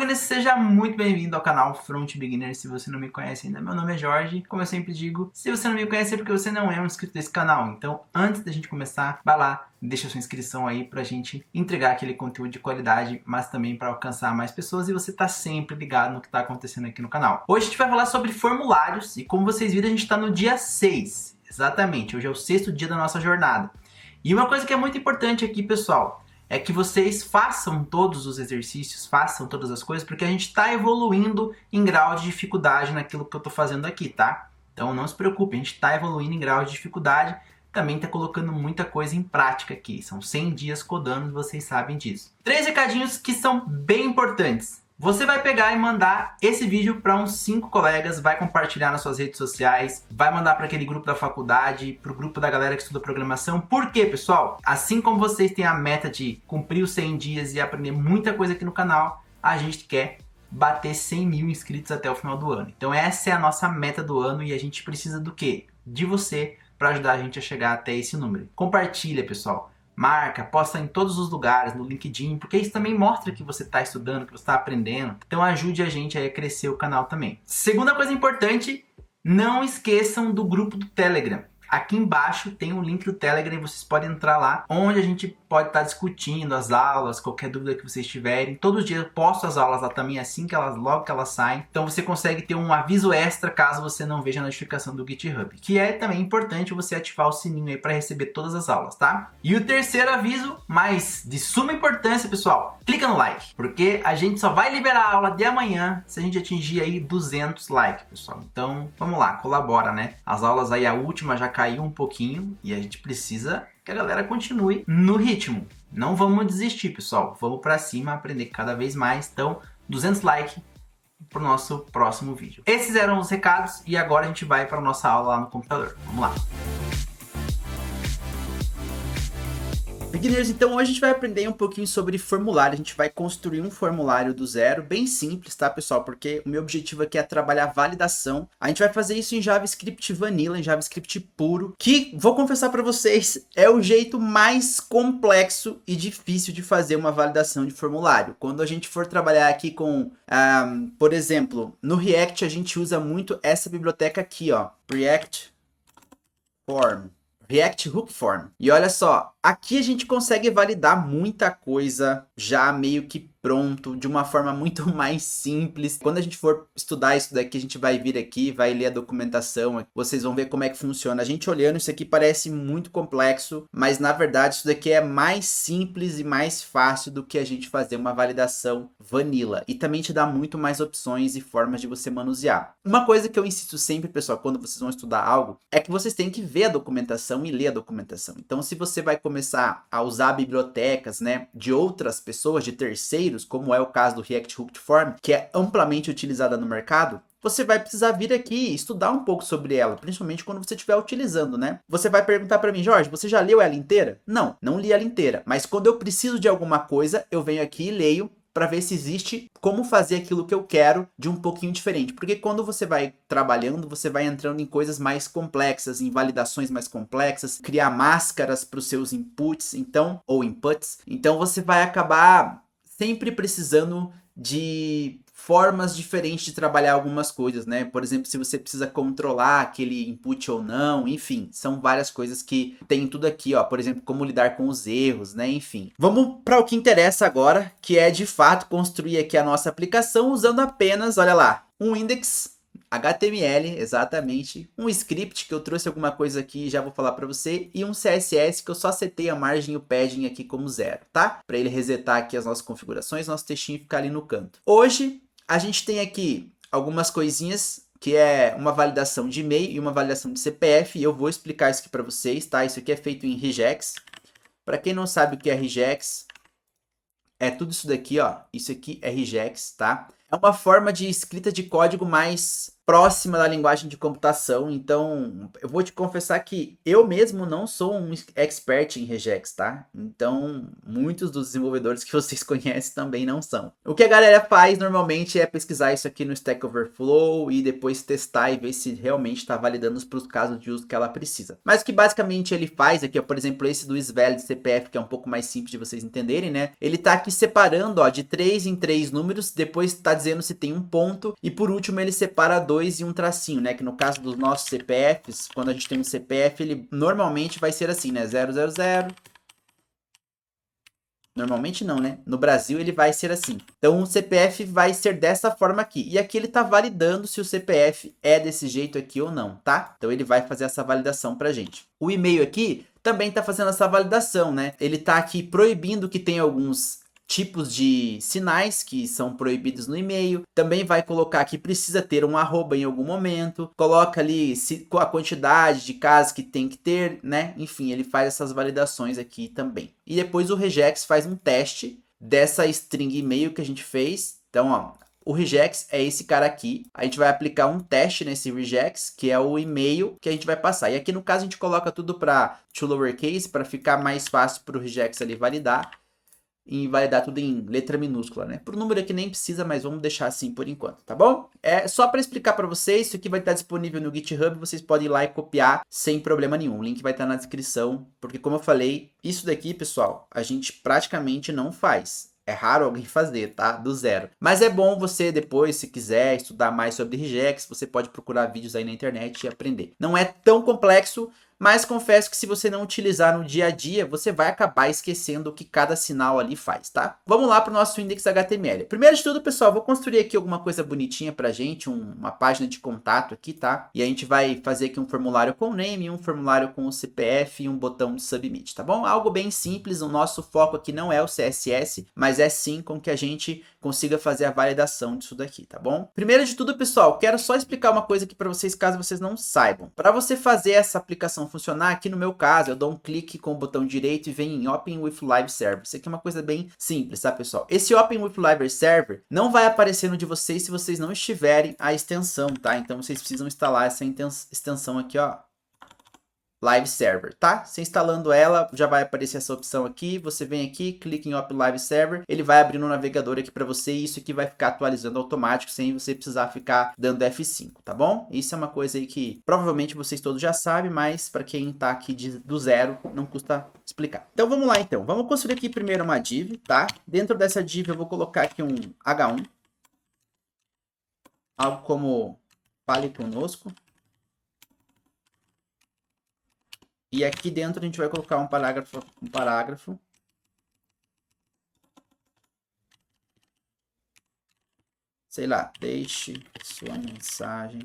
beginner, seja muito bem-vindo ao canal Front Beginner. Se você não me conhece ainda, meu nome é Jorge. Como eu sempre digo, se você não me conhece é porque você não é um inscrito desse canal. Então, antes da gente começar, vai lá, deixa sua inscrição aí pra gente entregar aquele conteúdo de qualidade, mas também para alcançar mais pessoas e você tá sempre ligado no que tá acontecendo aqui no canal. Hoje a gente vai falar sobre formulários e como vocês viram, a gente tá no dia 6. Exatamente, hoje é o 6º dia da nossa jornada. E uma coisa que é muito importante aqui, pessoal, é que vocês façam todos os exercícios, façam todas as coisas, porque a gente está evoluindo em grau de dificuldade naquilo que eu estou fazendo aqui, tá? Então não se preocupe, a gente está evoluindo em grau de dificuldade, também está colocando muita coisa em prática aqui. São 100 dias codando, vocês sabem disso. 3 recadinhos que são bem importantes. Você vai pegar e mandar esse vídeo para uns 5 colegas, vai compartilhar nas suas redes sociais, vai mandar para aquele grupo da faculdade, para o grupo da galera que estuda programação. Por quê, pessoal? Assim como vocês têm a meta de cumprir os 100 dias e aprender muita coisa aqui no canal, a gente quer bater 100 mil inscritos até o final do ano. Então essa é a nossa meta do ano e a gente precisa do quê? De você para ajudar a gente a chegar até esse número. Compartilha, pessoal. Marca, posta em todos os lugares, no LinkedIn, porque isso também mostra que você está estudando, que você está aprendendo. Então ajude a gente a crescer o canal também. Segunda coisa importante, não esqueçam do grupo do Telegram. Aqui embaixo tem um link do Telegram e vocês podem entrar lá, onde a gente pode estar discutindo as aulas, qualquer dúvida que vocês tiverem. Todos os dias eu posto as aulas lá também, assim que elas, logo que elas saem. Então você consegue ter um aviso extra caso você não veja a notificação do GitHub. Que é também importante você ativar o sininho aí para receber todas as aulas, tá? E o terceiro aviso, mas de suma importância, pessoal, clica no like, porque a gente só vai liberar a aula de amanhã se a gente atingir aí 200 likes, pessoal. Então vamos lá, colabora, né? As aulas aí, a última já caiu um pouquinho e a gente precisa que a galera continue no ritmo. Não vamos desistir, pessoal. Vamos pra cima, aprender cada vez mais. Então, 200 likes pro nosso próximo vídeo. Esses eram os recados e agora a gente vai para nossa aula lá no computador. Vamos lá. Beginners, então hoje a gente vai aprender um pouquinho sobre formulário, a gente vai construir um formulário do zero, bem simples, tá, pessoal? Porque o meu objetivo aqui é trabalhar validação. A gente vai fazer isso em JavaScript Vanilla, em JavaScript puro, que, vou confessar para vocês, é o jeito mais complexo e difícil de fazer uma validação de formulário. Quando a gente for trabalhar aqui com, por exemplo, no React a gente usa muito essa biblioteca aqui, ó, React Hook Form. E olha só, aqui a gente consegue validar muita coisa já meio que pronto, de uma forma muito mais simples. Quando a gente for estudar isso daqui, a gente vai vir aqui, vai ler a documentação, vocês vão ver como é que funciona. A gente olhando, isso aqui parece muito complexo, mas na verdade isso daqui é mais simples e mais fácil do que a gente fazer uma validação vanilla. E também te dá muito mais opções e formas de você manusear. Uma coisa que eu insisto sempre, pessoal, quando vocês vão estudar algo, é que vocês têm que ver a documentação e ler a documentação. Então, se você vai começar a usar bibliotecas, né, de outras pessoas, de terceiros, como é o caso do React Hook Form, que é amplamente utilizada no mercado, você vai precisar vir aqui e estudar um pouco sobre ela, principalmente quando você estiver utilizando, né? Você vai perguntar para mim, Jorge, você já leu ela inteira? Não, não li ela inteira, mas quando eu preciso de alguma coisa, eu venho aqui e leio para ver se existe como fazer aquilo que eu quero de um pouquinho diferente. Porque quando você vai trabalhando, você vai entrando em coisas mais complexas, em validações mais complexas, criar máscaras para os seus inputs, então, ou inputs. Então você vai acabar sempre precisando de formas diferentes de trabalhar algumas coisas, né? Por exemplo, se você precisa controlar aquele input ou não, enfim, são várias coisas que tem tudo aqui, ó. Por exemplo, como lidar com os erros, né? Enfim. Vamos para o que interessa agora, que é de fato construir aqui a nossa aplicação usando apenas, olha lá, um index HTML, exatamente, um script que eu trouxe alguma coisa aqui e já vou falar para você, e um CSS que eu só setei a margem e o padding aqui como 0, tá? Para ele resetar aqui as nossas configurações, nosso textinho ficar ali no canto. Hoje a gente tem aqui algumas coisinhas que é uma validação de e-mail e uma validação de CPF, e eu vou explicar isso aqui para vocês, tá? Isso aqui é feito em regex. Para quem não sabe o que é regex, é tudo isso daqui, ó. Isso aqui é regex, tá? É uma forma de escrita de código mais próxima da linguagem de computação. Então, eu vou te confessar que eu mesmo não sou um expert em regex, tá? Então, muitos dos desenvolvedores que vocês conhecem também não são. O que a galera faz normalmente é pesquisar isso aqui no Stack Overflow e depois testar e ver se realmente está validando para os casos de uso que ela precisa. Mas o que basicamente ele faz aqui, ó, por exemplo, esse do isValid CPF, que é um pouco mais simples de vocês entenderem, né? Ele tá aqui separando, ó, de 3 em 3 números, depois tá dizendo se tem um ponto e por último ele separa 2 e um tracinho, né? Que no caso dos nossos CPFs, quando a gente tem um CPF, ele normalmente vai ser assim, né? 000. Normalmente não, né? No Brasil ele vai ser assim. Então o CPF vai ser dessa forma aqui. E aqui ele tá validando se o CPF é desse jeito aqui ou não, tá? Então ele vai fazer essa validação pra gente. O e-mail aqui também tá fazendo essa validação, né? Ele tá aqui proibindo que tenha alguns tipos de sinais que são proibidos no e-mail. Também vai colocar que precisa ter um arroba em algum momento. Coloca ali a quantidade de casas que tem que ter, né? Enfim, ele faz essas validações aqui também. E depois o regex faz um teste dessa string e-mail que a gente fez. Então, ó, o regex é esse cara aqui. A gente vai aplicar um teste nesse regex, que é o e-mail que a gente vai passar. E aqui no caso a gente coloca tudo para to lowercase para ficar mais fácil para o regex ali validar. E validar tudo em letra minúscula, né? Por número aqui nem precisa, mas vamos deixar assim por enquanto, tá bom? É só para explicar para vocês, isso aqui vai estar disponível no GitHub, vocês podem ir lá e copiar sem problema nenhum. O link vai estar na descrição, porque como eu falei, isso daqui, pessoal, a gente praticamente não faz. É raro alguém fazer, tá? Do zero. Mas é bom você depois, se quiser estudar mais sobre regex, você pode procurar vídeos aí na internet e aprender. Não é tão complexo, mas confesso que se você não utilizar no dia a dia, você vai acabar esquecendo o que cada sinal ali faz, tá? Vamos lá para o nosso index HTML. Primeiro de tudo, pessoal, vou construir aqui alguma coisa bonitinha pra gente, uma página de contato aqui, tá? E a gente vai fazer aqui um formulário com o name, um formulário com o CPF e um botão de submit, tá bom? Algo bem simples, o nosso foco aqui não é o CSS, mas é sim com que a gente consiga fazer a validação disso daqui, tá bom? Primeiro de tudo, pessoal, quero só explicar uma coisa aqui para vocês, caso vocês não saibam. Para você fazer essa aplicação funcionar, aqui no meu caso, eu dou um clique com o botão direito e vem em Open with Live Server. Isso aqui é uma coisa bem simples, tá, pessoal? Esse Open with Live Server não vai aparecer no de vocês se vocês não estiverem a extensão, tá? Então, vocês precisam instalar essa extensão aqui, ó. Live Server, tá? Você instalando ela, já vai aparecer essa opção aqui. Você vem aqui, clica em Open Live Server, ele vai abrir no navegador aqui para você e isso aqui vai ficar atualizando automático sem você precisar ficar dando F5, tá bom? Isso é uma coisa aí que provavelmente vocês todos já sabem, mas para quem tá aqui do zero, não custa explicar. Então vamos lá então, vamos construir aqui primeiro uma div, tá? Dentro dessa div eu vou colocar aqui um H1, algo como fale conosco. E aqui dentro a gente vai colocar um parágrafo. Sei lá, deixe sua mensagem.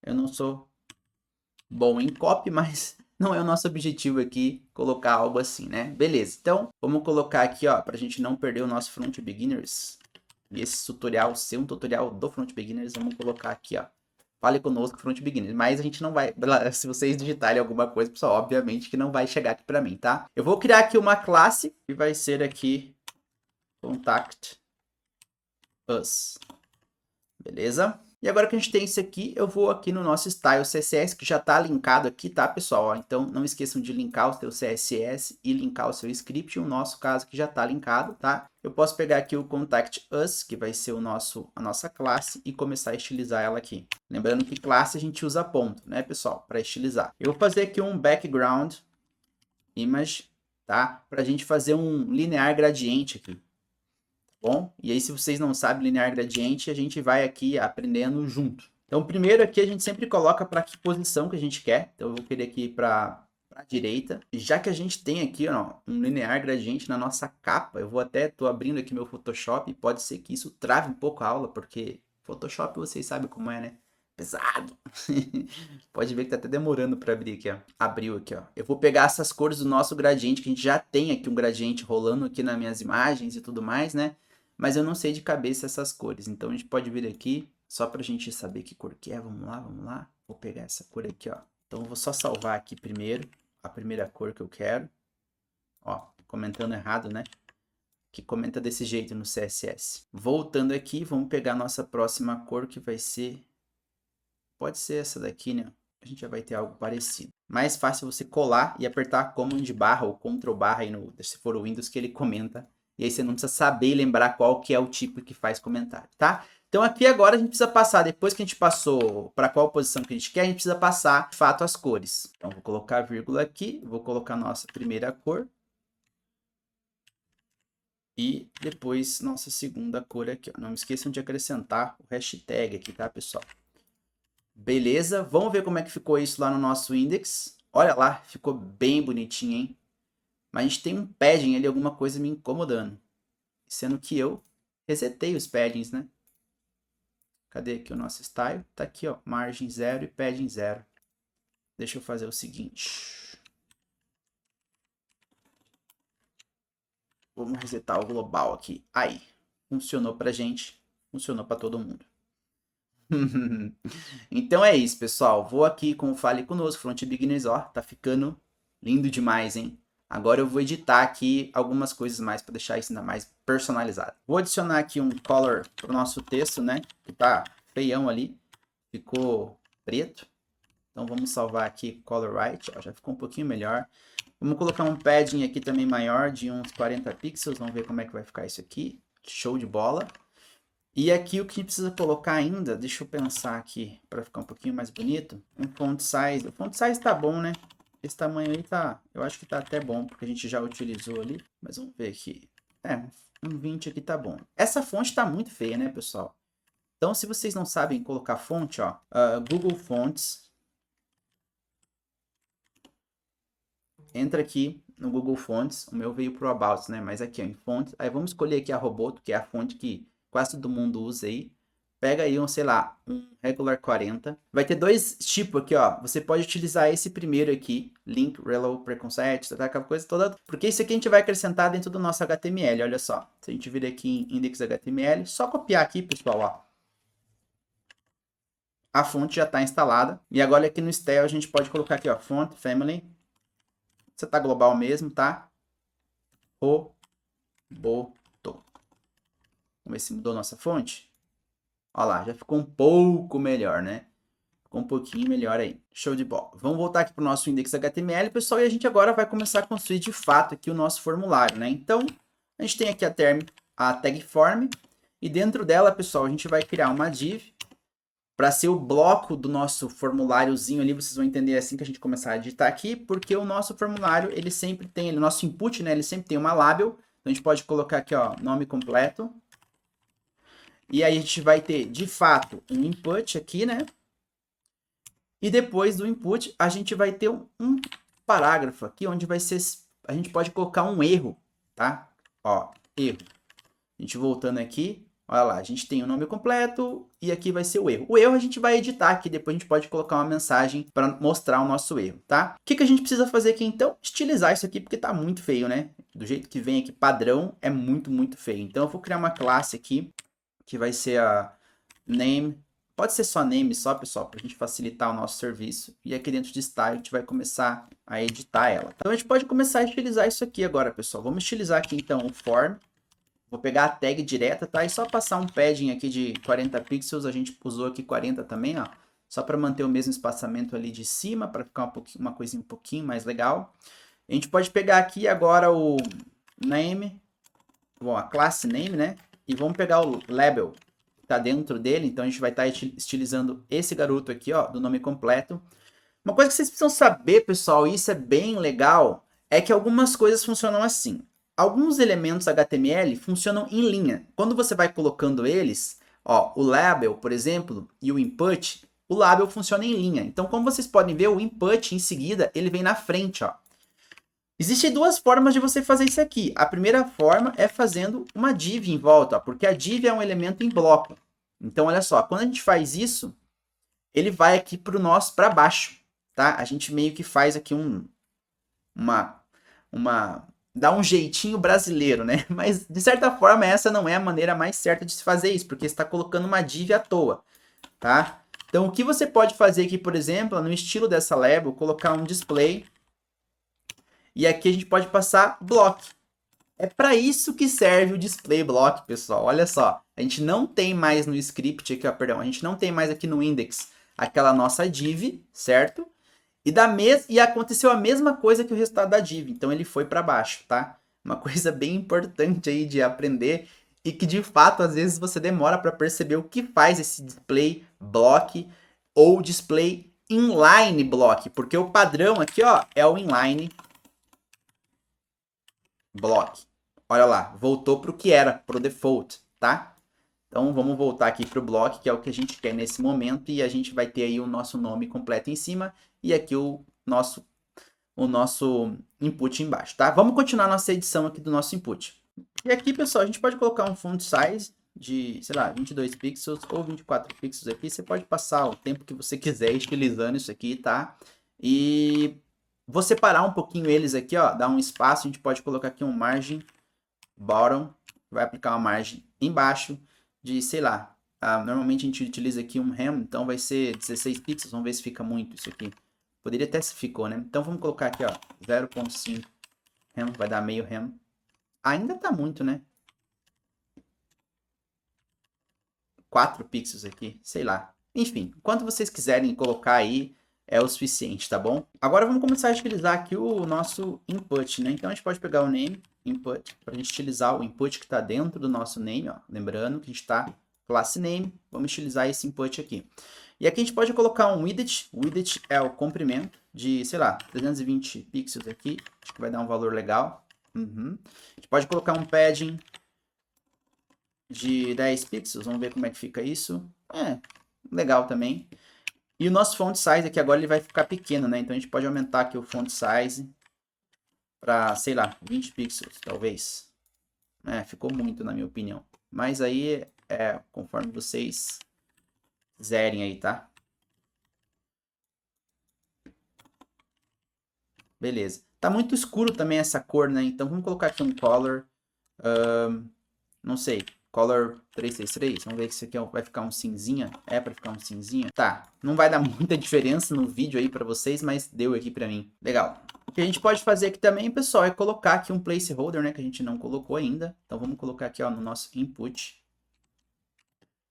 Eu não sou bom em copy, mas não é o nosso objetivo aqui colocar algo assim, né? Beleza, então vamos colocar aqui, ó, pra gente não perder o nosso Front Beginners. E esse tutorial ser um tutorial do Front Beginners, vamos colocar aqui, ó. Fale conosco, Front Beginners. Mas a gente não vai, se vocês digitarem alguma coisa, pessoal, obviamente que não vai chegar aqui pra mim, tá? Eu vou criar aqui uma classe que vai ser aqui Contact Us. Beleza? E agora que a gente tem isso aqui, eu vou aqui no nosso Style CSS, que já está linkado aqui, tá, pessoal? Então, não esqueçam de linkar o seu CSS e linkar o seu script, o nosso caso que já está linkado, tá? Eu posso pegar aqui o Contact Us, que vai ser a nossa classe, e começar a estilizar ela aqui. Lembrando que classe a gente usa ponto, né, pessoal? Para estilizar. Eu vou fazer aqui um Background Image, tá? Para a gente fazer um linear gradiente aqui. Bom, e aí se vocês não sabem linear gradiente, a gente vai aqui aprendendo junto. Então, primeiro aqui a gente sempre coloca para que posição que a gente quer. Então, eu vou querer aqui para a direita. E já que a gente tem aqui, ó, um linear gradiente na nossa capa, eu vou até, tô abrindo aqui meu Photoshop, e pode ser que isso trave um pouco a aula, porque Photoshop vocês sabem como é, né? Pesado. Pode ver que tá até demorando para abrir aqui, ó. Abriu aqui, ó. Eu vou pegar essas cores do nosso gradiente, que a gente já tem aqui um gradiente rolando aqui nas minhas imagens e tudo mais, né? Mas eu não sei de cabeça essas cores. Então, a gente pode vir aqui Só pra gente saber que cor que é. Vamos lá, vamos lá. Vou pegar essa cor aqui, ó. Então eu vou só salvar aqui primeiro a primeira cor que eu quero. Ó, comentando errado, né? Que comenta desse jeito no CSS. Voltando aqui, vamos pegar a nossa próxima cor, que vai ser... Pode ser essa daqui, né? A gente já vai ter algo parecido. Mais fácil você colar e apertar Command barra ou Ctrl barra aí no, se for o Windows, que ele comenta. E aí você não precisa saber e lembrar qual que é o tipo que faz comentário, tá? Então aqui agora a gente precisa passar, depois que a gente passou para qual posição que a gente quer, a gente precisa passar, de fato, as cores. Então vou colocar vírgula aqui, vou colocar a nossa primeira cor. E depois nossa segunda cor aqui, ó. Não me esqueçam de acrescentar o hashtag aqui, tá, pessoal? Beleza, vamos ver como é que ficou isso lá no nosso index. Olha lá, ficou bem bonitinho, hein? Mas a gente tem um padding ali, alguma coisa me incomodando. Sendo que eu resetei os paddings, né? Cadê aqui o nosso style? Tá aqui, ó, margem 0 e padding 0. Deixa eu fazer o seguinte. Vamos resetar o global aqui. Aí, funcionou pra gente, funcionou pra todo mundo. Então é isso, pessoal. Vou aqui com o Fale Conosco, Front Beginners, ó, tá ficando lindo demais, hein? Agora eu vou editar aqui algumas coisas mais para deixar isso ainda mais personalizado. Vou adicionar aqui um color pro nosso texto, né? Que tá feião ali, ficou preto. Então vamos salvar aqui color right, ó, já ficou um pouquinho melhor. Vamos colocar um padding aqui também maior, de uns 40 pixels, vamos ver como é que vai ficar isso aqui. Show de bola. E aqui o que a gente precisa colocar ainda, deixa eu pensar aqui, para ficar um pouquinho mais bonito, um font size. O font size tá bom, né? Esse tamanho aí tá, eu acho que tá até bom, porque a gente já utilizou ali. Mas vamos ver aqui. Um 20 aqui tá bom. Essa fonte tá muito feia, né, pessoal? Então, se vocês não sabem colocar fonte, ó, Google Fonts. Entra aqui no Google Fonts, o meu veio pro About, né? Mas aqui, ó, em fontes. Aí vamos escolher aqui a Roboto, que é a fonte que quase todo mundo usa aí. Pega aí um, sei lá, um Regular 40. Vai ter dois tipos aqui, ó. Você pode utilizar esse primeiro aqui, Link, Relo, Preconcept, aquela coisa toda. Porque isso aqui a gente vai acrescentar dentro do nosso HTML, olha só. Se a gente vir aqui em index.html, só copiar aqui, pessoal, ó. A fonte já está instalada. E agora aqui no style a gente pode colocar aqui, ó, Font, Family. Você tá global mesmo, tá? Roboto. Vamos ver se mudou nossa fonte. Olha lá, já ficou um pouco melhor, né? Ficou um pouquinho melhor aí. Show de bola. Vamos voltar aqui para o nosso index.html, pessoal, e a gente agora vai começar a construir de fato aqui o nosso formulário, né? Então, a gente tem aqui a tag form, e dentro dela, pessoal, a gente vai criar uma div para ser o bloco do nosso formuláriozinho ali. Vocês vão entender assim que a gente começar a digitar aqui, porque o nosso formulário, ele sempre tem, o nosso input, né, ele sempre tem uma label. Então, a gente pode colocar aqui, ó, nome completo. E aí a gente vai ter, de fato, um input aqui, né? E depois do input, a gente vai ter um parágrafo aqui, onde vai ser, a gente pode colocar um erro, tá? Ó, erro. A gente voltando aqui, olha lá, a gente tem o nome completo e aqui vai ser o erro. O erro a gente vai editar aqui, depois a gente pode colocar uma mensagem para mostrar o nosso erro, tá? O que a gente precisa fazer aqui então? Estilizar isso aqui, porque tá muito feio, né? Do jeito que vem aqui, padrão, é muito, muito feio. Então eu vou criar uma classe aqui, que vai ser a name. Pode ser só name, só, pessoal, para a gente facilitar o nosso serviço. E aqui dentro de style, a gente vai começar a editar ela. Então, a gente pode começar a estilizar isso aqui agora, pessoal. Vamos estilizar aqui, então, o form. Vou pegar a tag direta, tá? E só passar um padding aqui de 40 pixels. A gente usou aqui 40 também, ó. Só para manter o mesmo espaçamento ali de cima, para ficar uma coisinha um pouquinho mais legal. A gente pode pegar aqui agora o name, bom, a classe name, né? E vamos pegar o label, que tá dentro dele. Então a gente vai estar estilizando esse garoto aqui, ó, do nome completo. Uma coisa que vocês precisam saber, pessoal, e isso é bem legal, é que algumas coisas funcionam assim. Alguns elementos HTML funcionam em linha. Quando você vai colocando eles, ó, o label, por exemplo, e o input, o label funciona em linha. Então, como vocês podem ver, o input em seguida, ele vem na frente, ó. Existem duas formas de você fazer isso aqui. A primeira forma é fazendo uma div em volta, ó, porque a div é um elemento em bloco. Então, olha só, quando a gente faz isso, ele vai aqui para baixo, tá? A gente meio que faz aqui dá um jeitinho brasileiro, né? Mas, de certa forma, essa não é a maneira mais certa de se fazer isso, porque você está colocando uma div à toa. tá? Então, o que você pode fazer aqui, por exemplo, no estilo dessa label, colocar um display. E aqui a gente pode passar block. É para isso que serve o display block, pessoal. Olha só, a gente não tem mais no script aqui, ó, perdão, a gente não tem mais aqui no index aquela nossa div, certo? E aconteceu a mesma coisa que o resultado da div, então ele foi para baixo, tá? Uma coisa bem importante aí de aprender e que de fato às vezes você demora para perceber o que faz esse display block ou display inline block, porque o padrão aqui, ó, é o inline block. Olha lá, voltou para o que era, para o default, tá? Então vamos voltar aqui para o block, que é o que a gente quer nesse momento, e a gente vai ter aí o nosso nome completo em cima e aqui o nosso input embaixo, tá? Vamos continuar nossa edição aqui do nosso input. E aqui, pessoal, a gente pode colocar um font size de, sei lá, 22 pixels ou 24 pixels aqui. Você pode passar o tempo que você quiser estilizando isso aqui, tá? E vou separar um pouquinho eles aqui, ó, dar um espaço, a gente pode colocar aqui um margin bottom, vai aplicar uma margem embaixo de, sei lá, normalmente a gente utiliza aqui um rem, então vai ser 16 pixels, vamos ver se fica muito isso aqui. Poderia até se ficou, né? Então vamos colocar aqui, ó, 0.5 rem, vai dar meio rem. Ainda tá muito, né? 4 pixels aqui, sei lá. Enfim, quanto vocês quiserem colocar aí, é o suficiente, tá bom? Agora vamos começar a utilizar aqui o nosso input, né? Então a gente pode pegar o name, input, para a gente utilizar o input que está dentro do nosso name, ó. Lembrando que a gente está classe name, vamos utilizar esse input aqui. E aqui a gente pode colocar um widget, o widget é o comprimento de, sei lá, 320 pixels aqui, acho que vai dar um valor legal. A gente pode colocar um padding de 10 pixels, vamos ver como é que fica isso. É, legal também. E o nosso font size aqui agora ele vai ficar pequeno, né? Então a gente pode aumentar aqui o font size para, sei lá, 20 pixels, talvez. É, ficou muito na minha opinião. Mas aí é conforme vocês quiserem aí, tá? Beleza. Tá muito escuro também essa cor, né? Então vamos colocar aqui um color, não sei, color 363. Vamos ver se isso aqui vai ficar um cinzinha. É para ficar um cinzinha? Tá, não vai dar muita diferença no vídeo aí para vocês, mas deu aqui para mim. Legal. O que a gente pode fazer aqui também, pessoal, é colocar aqui um placeholder, né, que a gente não colocou ainda. Então vamos colocar aqui, ó, no nosso input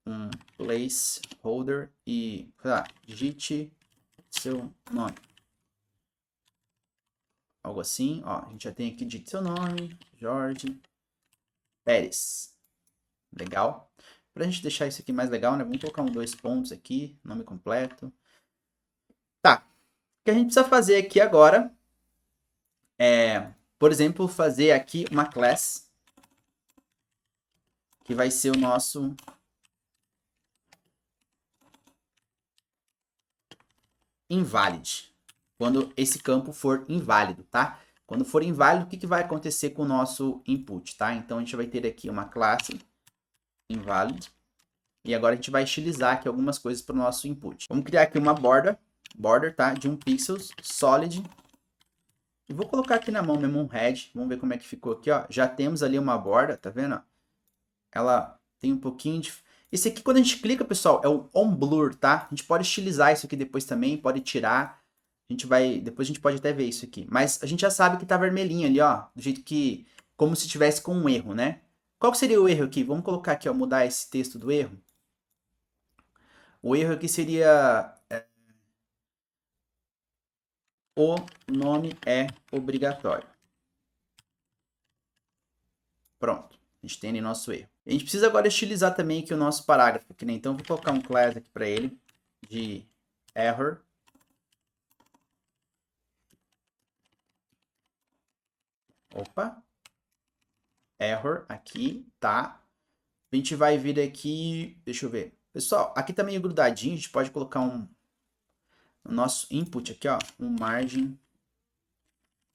um placeholder e, sei lá, digite seu nome. Algo assim, ó, a gente já tem aqui, digite seu nome, Jorge Pérez. Legal. Para a gente deixar isso aqui mais legal, né? Vamos colocar um 2 pontos aqui, nome completo. Tá. O que a gente precisa fazer aqui agora é, por exemplo, fazer aqui uma class que vai ser o nosso invalid. Quando esse campo for inválido, tá? Quando for inválido, o que vai acontecer com o nosso input, tá? Então a gente vai ter aqui uma classe invalid. E agora a gente vai estilizar aqui algumas coisas para o nosso input. Vamos criar aqui uma border, tá? De 1 pixels, solid. E vou colocar aqui na mão mesmo um head. Vamos ver como é que ficou aqui, ó. Já temos ali uma borda, tá vendo? Ela tem um pouquinho de... Esse aqui, quando a gente clica, pessoal, é o on blur, tá? A gente pode estilizar isso aqui depois também, pode tirar. A gente vai... Depois a gente pode até ver isso aqui. Mas a gente já sabe que tá vermelhinho ali, ó. Do jeito que... Como se tivesse com um erro, né? Qual que seria o erro aqui? Vamos colocar aqui, ó, mudar esse texto do erro. O erro aqui seria... o nome é obrigatório. Pronto. A gente tem ali nosso erro. A gente precisa agora estilizar também aqui o nosso parágrafo. Né? Então, vou colocar um class aqui para ele de error. Opa. Error aqui, tá? A gente vai vir aqui, deixa eu ver. Pessoal, aqui tá meio grudadinho, a gente pode colocar no nosso input aqui, ó, um margin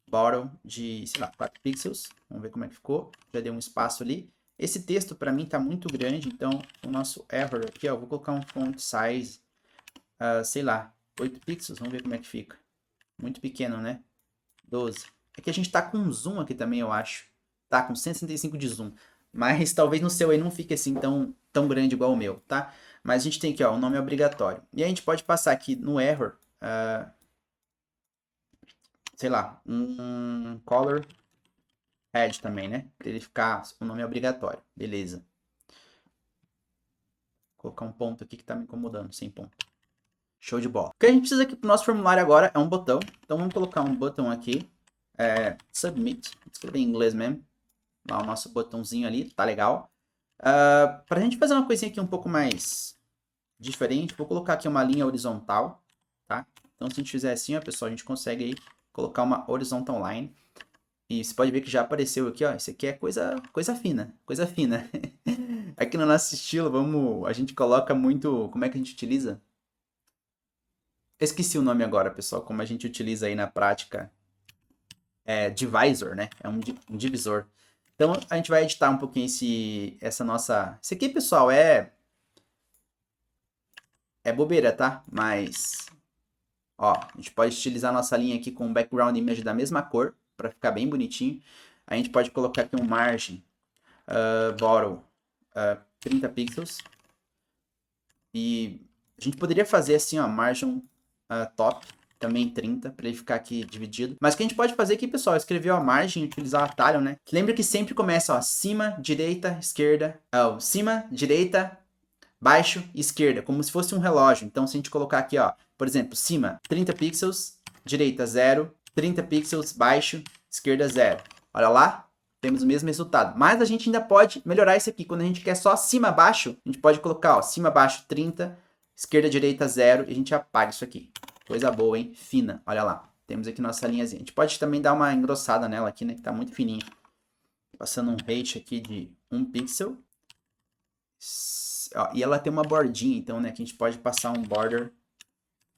bottom de, sei lá, 4 pixels. Vamos ver como é que ficou. Já deu um espaço ali. Esse texto para mim tá muito grande, então o nosso error aqui, ó, vou colocar um font size, sei lá, 8 pixels. Vamos ver como é que fica. Muito pequeno, né? 12. É que a gente tá com zoom aqui também, eu acho. Tá com 165 de zoom. Mas talvez no seu aí não fique assim tão grande igual o meu, tá? Mas a gente tem aqui, ó, o nome obrigatório. E a gente pode passar aqui no error, sei lá, um color head também, né? Pra ele ficar o nome obrigatório. Beleza. Vou colocar um ponto aqui que tá me incomodando, sem ponto. Show de bola. O que a gente precisa aqui pro nosso formulário agora é um botão. Então vamos colocar um botão aqui. Submit. Vou escrever em inglês mesmo. Lá o nosso botãozinho ali, tá legal. Pra gente fazer uma coisinha aqui um pouco mais diferente, vou colocar aqui uma linha horizontal, tá? Então se a gente fizer assim, ó, pessoal, a gente consegue aí colocar uma horizontal line. E você pode ver que já apareceu aqui, ó. Isso aqui é coisa fina, coisa fina. Aqui no nosso estilo, a gente coloca muito, como é que a gente utiliza? Esqueci o nome agora, pessoal, como a gente utiliza aí na prática. Divisor, né? É um divisor. Então a gente vai editar um pouquinho essa nossa. Esse aqui, pessoal, é bobeira, tá? Mas, ó, a gente pode estilizar nossa linha aqui com um background image da mesma cor, para ficar bem bonitinho. A gente pode colocar aqui um margin bottom 30 pixels. E a gente poderia fazer assim, ó, margin top também 30, para ele ficar aqui dividido. Mas o que a gente pode fazer aqui, pessoal, é escrever a margem e utilizar o atalho, né? Lembra que sempre começa, ó, cima, direita, esquerda, cima, direita, baixo e esquerda, como se fosse um relógio. Então, se a gente colocar aqui, ó, por exemplo, cima, 30 pixels, direita, 0, 30 pixels, baixo, esquerda, 0. Olha lá, temos o mesmo resultado. Mas a gente ainda pode melhorar isso aqui. Quando a gente quer só cima, baixo, a gente pode colocar, ó, cima, baixo, 30, esquerda, direita, 0, e a gente apaga isso aqui. Coisa boa, hein? Fina, olha lá. Temos aqui nossa linhazinha. A gente pode também dar uma engrossada nela aqui, né, que tá muito fininha. Passando um rate aqui de 1 pixel. Ó, e ela tem uma bordinha, então, né, que a gente pode passar um border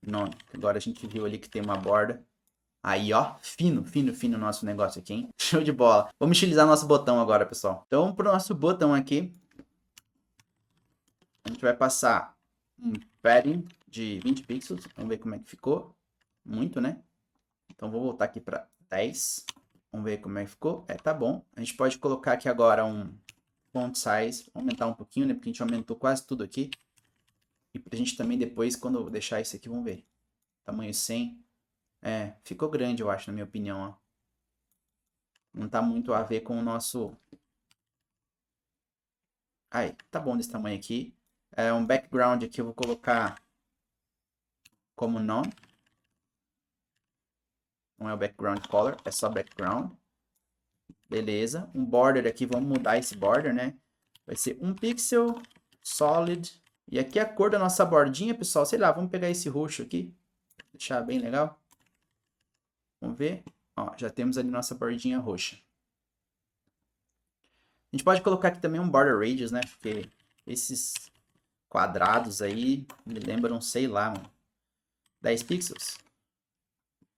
none. Agora a gente viu ali que tem uma borda. Aí, ó, fino, fino, fino o nosso negócio aqui, hein? Show de bola. Vamos utilizar nosso botão agora, pessoal. Então, pro nosso botão aqui, a gente vai passar um padding de 20 pixels. Vamos ver como é que ficou. Muito, né? Então, vou voltar aqui para 10. Vamos ver como é que ficou. Tá bom. A gente pode colocar aqui agora um font size. Aumentar um pouquinho, né? Porque a gente aumentou quase tudo aqui. E pra gente também depois, quando eu deixar isso aqui, vamos ver. Tamanho 100. Ficou grande, eu acho, na minha opinião, ó. Não tá muito a ver com o nosso... Aí, tá bom desse tamanho aqui. Um background aqui eu vou colocar como none. Não é o background color, é só background. Beleza. Um border aqui, vamos mudar esse border, né? Vai ser 1 pixel, solid. E aqui a cor da nossa bordinha, pessoal, sei lá, vamos pegar esse roxo aqui. Deixar bem legal. Vamos ver. Ó, já temos ali nossa bordinha roxa. A gente pode colocar aqui também um border radius, né? Porque esses quadrados aí me lembram, sei lá, mano, 10 pixels.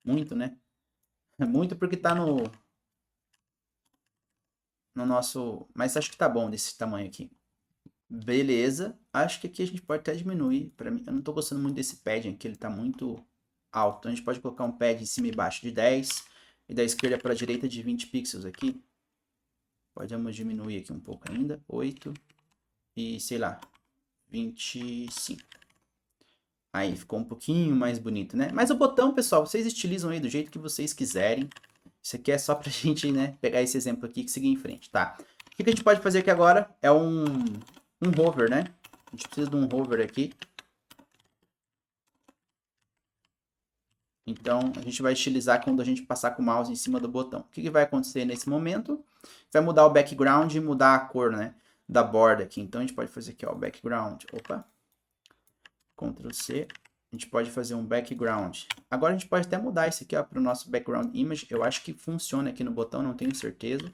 Muito, né? Muito porque tá no nosso... Mas acho que tá bom desse tamanho aqui. Beleza. Acho que aqui a gente pode até diminuir. Para mim, eu não tô gostando muito desse pad aqui, ele tá muito alto. Então a gente pode colocar um pad em cima e embaixo de 10 e da esquerda para a direita de 20 pixels aqui. Podemos diminuir aqui um pouco ainda. 8 e, sei lá, 25. Aí, ficou um pouquinho mais bonito, né? Mas o botão, pessoal, vocês estilizam aí do jeito que vocês quiserem. Isso aqui é só pra gente, né, pegar esse exemplo aqui e seguir em frente, tá? O que a gente pode fazer aqui agora é um hover, né? A gente precisa de um hover aqui. Então, a gente vai estilizar quando a gente passar com o mouse em cima do botão. O que vai acontecer nesse momento? Vai mudar o background e mudar a cor, né, da borda aqui. Então, a gente pode fazer aqui, ó, o background. Opa. Ctrl C. A gente pode fazer um background. Agora, a gente pode até mudar isso aqui, ó, para o nosso background image. Eu acho que funciona aqui no botão, não tenho certeza.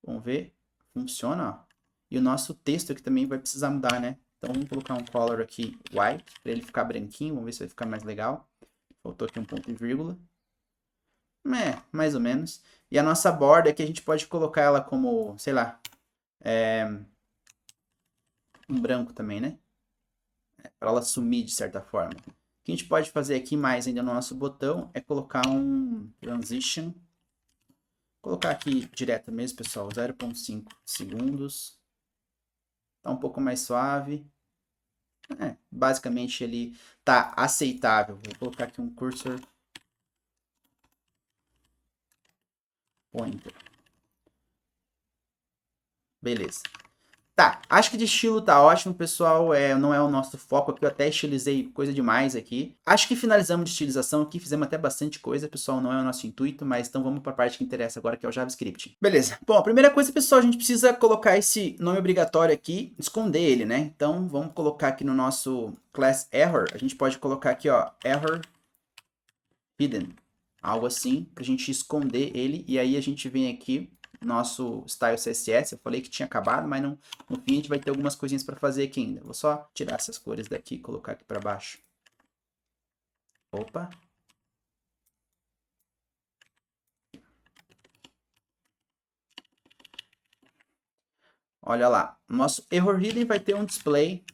Vamos ver. Funciona, ó. E o nosso texto aqui também vai precisar mudar, né? Então, vamos colocar um color aqui white, para ele ficar branquinho. Vamos ver se vai ficar mais legal. Faltou aqui um ponto e vírgula. Mais ou menos. E a nossa borda aqui a gente pode colocar ela como, sei lá, um branco também, né? Para ela sumir de certa forma. O que a gente pode fazer aqui mais ainda no nosso botão é colocar um transition colocar aqui direto mesmo, pessoal, 0,5 segundos. Tá um pouco mais suave. Basicamente ele tá aceitável. Vou colocar aqui um cursor pointer. Beleza. Tá, acho que de estilo tá ótimo, pessoal. Não é o nosso foco aqui, eu até estilizei coisa demais aqui. Acho que finalizamos de estilização aqui, fizemos até bastante coisa, pessoal. Não é o nosso intuito, mas então vamos para a parte que interessa agora, que é o JavaScript. Beleza. Bom, a primeira coisa, pessoal, a gente precisa colocar esse nome obrigatório aqui, esconder ele, né? Então, vamos colocar aqui no nosso class error. A gente pode colocar aqui, ó, error hidden. Algo assim, pra gente esconder ele. E aí a gente vem aqui nosso style CSS, eu falei que tinha acabado, mas no fim a gente vai ter algumas coisinhas para fazer aqui ainda. Vou só tirar essas cores daqui e colocar aqui para baixo. Opa. Olha lá, nosso error hidden vai ter um display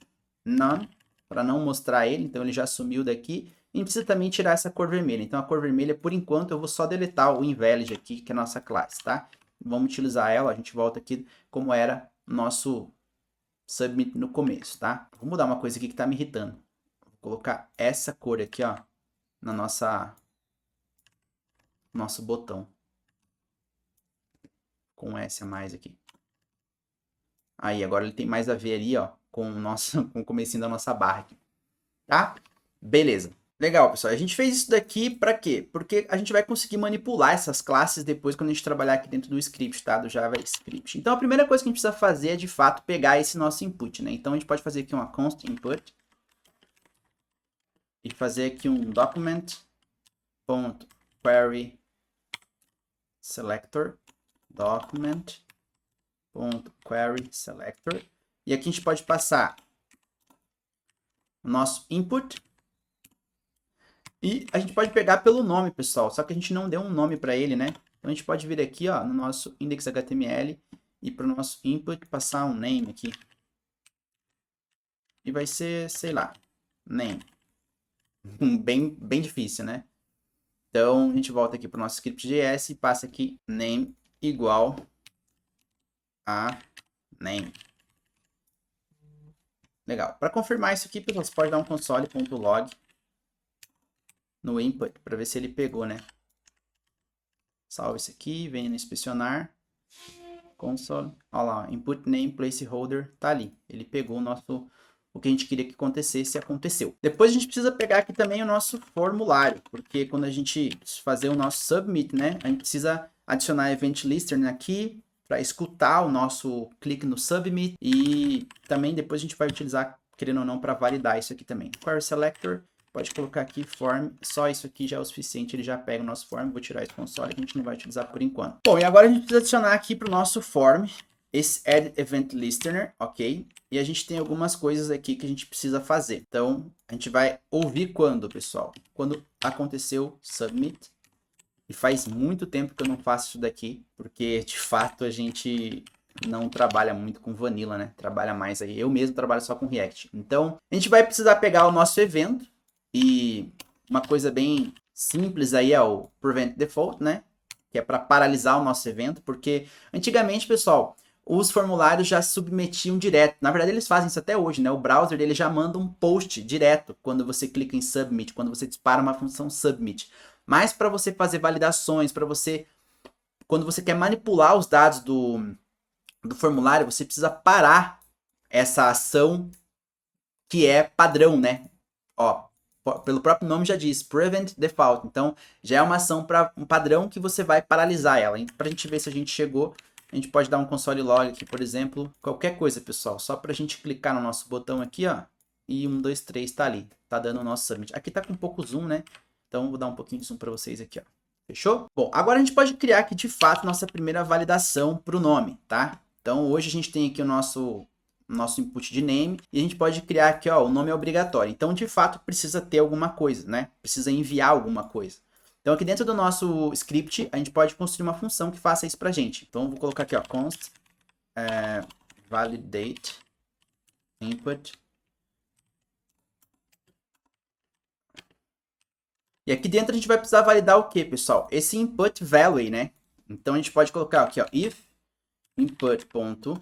none, para não mostrar ele, então ele já sumiu daqui. E a gente precisa também tirar essa cor vermelha. Então a cor vermelha, por enquanto, eu vou só deletar o invalid aqui, que é a nossa classe, tá? Vamos utilizar ela, a gente volta aqui como era nosso submit no começo, tá? Vou mudar uma coisa aqui que tá me irritando. Vou colocar essa cor aqui, ó, na nosso botão. Com S a mais aqui. Aí, agora ele tem mais a ver ali, ó, com o comecinho da nossa barra aqui. Tá? Beleza. Legal, pessoal. A gente fez isso daqui para quê? Porque a gente vai conseguir manipular essas classes depois quando a gente trabalhar aqui dentro do script, tá? Do JavaScript. Então, a primeira coisa que a gente precisa fazer é, de fato, pegar esse nosso input, né? Então, a gente pode fazer aqui uma const input e fazer aqui um document.query selector document.query selector. E aqui a gente pode passar o nosso input. E a gente pode pegar pelo nome, pessoal, só que a gente não deu um nome para ele, né? Então a gente pode vir aqui, ó, no nosso index.html e para o nosso input passar um name aqui. E vai ser, sei lá, name. Bem difícil, né? Então a gente volta aqui para o nosso script.js e passa aqui name igual a name. Legal. Para confirmar isso aqui, pessoal, você pode dar um console.log no input para ver se ele pegou, né? Salve isso aqui, vem no inspecionar. Console, olha lá, input name placeholder tá ali. Ele pegou o que a gente queria que acontecesse e aconteceu. Depois a gente precisa pegar aqui também o nosso formulário, porque quando a gente fazer o nosso submit, né, a gente precisa adicionar event listener aqui para escutar o nosso clique no submit e também depois a gente vai utilizar, querendo ou não, para validar isso aqui também. Query selector, pode colocar aqui form, só isso aqui já é o suficiente, ele já pega o nosso form, vou tirar esse console que a gente não vai utilizar por enquanto. Bom, e agora a gente precisa adicionar aqui para o nosso form esse add event listener, ok? E a gente tem algumas coisas aqui que a gente precisa fazer. Então, a gente vai ouvir quando, pessoal? Quando aconteceu submit. E faz muito tempo que eu não faço isso daqui, porque de fato a gente não trabalha muito com Vanilla, né? Trabalha mais aí. Eu mesmo trabalho só com React. Então, a gente vai precisar pegar o nosso evento e uma coisa bem simples aí é o prevent default, né? Que é para paralisar o nosso evento, porque antigamente, pessoal, os formulários já submetiam direto. Na verdade, eles fazem isso até hoje, né? O browser dele já manda um post direto quando você clica em submit, quando você dispara uma função submit. Mas para você fazer validações, para você, quando você quer manipular os dados do formulário, você precisa parar essa ação que é padrão, né? Ó, pelo próprio nome já diz, prevent default. Então, já é uma ação para um padrão que você vai paralisar ela. Para a gente ver se a gente chegou, a gente pode dar um console log aqui, por exemplo, qualquer coisa, pessoal. Só para a gente clicar no nosso botão aqui, ó, e 1, 2, 3 tá ali. Tá dando o nosso submit. Aqui tá com um pouco zoom, né? Então, vou dar um pouquinho de zoom para vocês aqui, ó. Fechou? Bom, agora a gente pode criar aqui, de fato, nossa primeira validação para o nome, tá? Então, hoje a gente tem aqui o nosso input de name, e a gente pode criar aqui, ó, o nome é obrigatório. Então, de fato, precisa ter alguma coisa, né? Precisa enviar alguma coisa. Então, aqui dentro do nosso script, a gente pode construir uma função que faça isso pra gente. Então, vou colocar aqui, ó, const validate input. E aqui dentro a gente vai precisar validar o que, pessoal? Esse input value, né? Então a gente pode colocar aqui, ó, if input.value.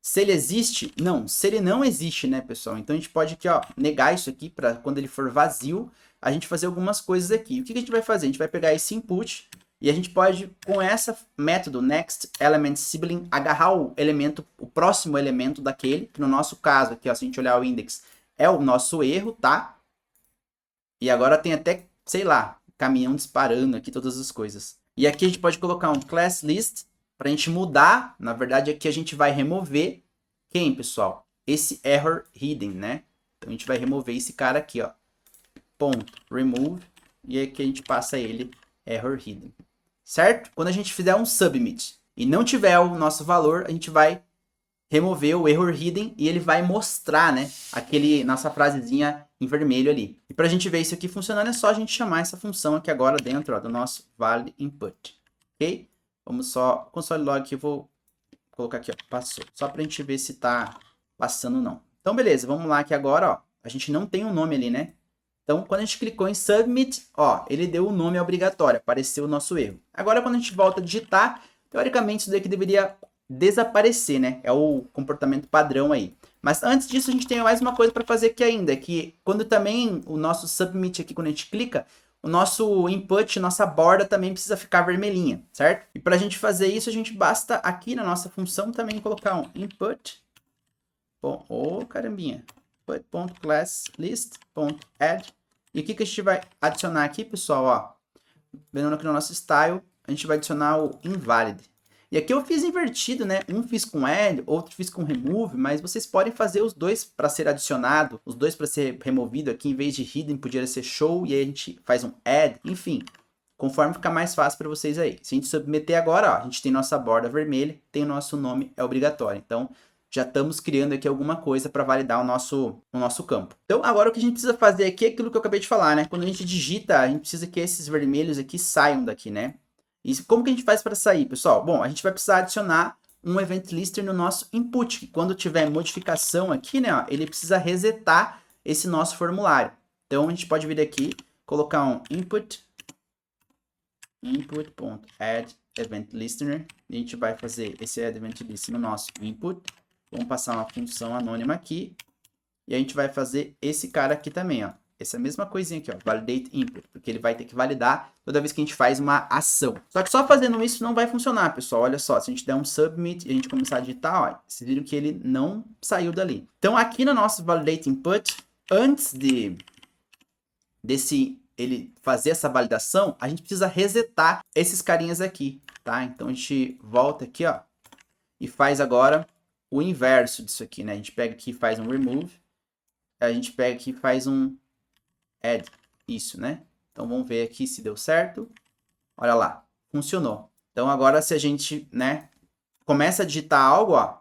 Se ele existe, não, se ele não existe, né, pessoal? Então a gente pode aqui, ó, negar isso aqui para quando ele for vazio, a gente fazer algumas coisas aqui. O que a gente vai fazer? A gente vai pegar esse input e a gente pode, com essa método next element sibling, agarrar o elemento, o próximo elemento daquele, que no nosso caso aqui, ó, se a gente olhar o index, é o nosso erro, tá? E agora tem até, sei lá, caminhão disparando aqui, todas as coisas. E aqui a gente pode colocar um class list para a gente mudar. Na verdade, aqui a gente vai remover quem, pessoal? Esse error hidden, né? Então a gente vai remover esse cara aqui, ó. Ponto remove. E aqui a gente passa ele error hidden. Certo? Quando a gente fizer um submit e não tiver o nosso valor, a gente vai remover o error hidden e ele vai mostrar, né, nossa frasezinha em vermelho ali. E para a gente ver isso aqui funcionando, é só a gente chamar essa função aqui agora dentro, ó, do nosso valid input, ok? Vamos só, console log aqui, eu vou colocar aqui, ó, passou, só para a gente ver se tá passando ou não. Então, beleza, vamos lá aqui agora, ó, a gente não tem um nome ali, né? Então, quando a gente clicou em submit, ó, ele deu o nome obrigatório, apareceu o nosso erro. Agora, quando a gente volta a digitar, teoricamente isso daqui deveria desaparecer, né? É o comportamento padrão aí. Mas antes disso, a gente tem mais uma coisa para fazer aqui ainda, que quando também o nosso submit aqui, quando a gente clica, o nosso input, nossa borda também precisa ficar vermelhinha, certo? E para a gente fazer isso, a gente basta aqui na nossa função também colocar um input. Bom, carambinha. Input.classList.add. E o que a gente vai adicionar aqui, pessoal, ó. Vendo aqui no nosso style, a gente vai adicionar o invalid. E aqui eu fiz invertido, né? Um fiz com add, outro fiz com remove, mas vocês podem fazer os dois para ser adicionado, os dois para ser removido. Aqui em vez de hidden poderia ser show e aí a gente faz um add, enfim, conforme ficar mais fácil para vocês aí. Se a gente submeter agora, ó, a gente tem nossa borda vermelha, tem o nosso nome, é obrigatório. Então, já estamos criando aqui alguma coisa para validar o nosso campo. Então, agora o que a gente precisa fazer aqui é aquilo que eu acabei de falar, né? Quando a gente digita, a gente precisa que esses vermelhos aqui saiam daqui, né? E como que a gente faz para sair, pessoal? Bom, a gente vai precisar adicionar um event lister no nosso input, que quando tiver modificação aqui, né, ó, ele precisa resetar esse nosso formulário. Então, a gente pode vir aqui, colocar um input.add event listener, e a gente vai fazer esse add event listener no nosso input. Vamos passar uma função anônima aqui, e a gente vai fazer esse cara aqui também, ó. Essa mesma coisinha aqui, ó, validate input, porque ele vai ter que validar toda vez que a gente faz uma ação. Só que só fazendo isso não vai funcionar, pessoal. Olha só, se a gente der um submit e a gente começar a digitar, ó, vocês viram que ele não saiu dali. Então, aqui no nosso validate input, antes ele fazer essa validação, a gente precisa resetar esses carinhas aqui, tá? Então, a gente volta aqui, ó, e faz agora o inverso disso aqui, né? A gente pega aqui e faz um remove, a gente pega aqui e faz um add, isso, né? Então, vamos ver aqui se deu certo. Olha lá, funcionou. Então, agora se a gente, né, começa a digitar algo, ó,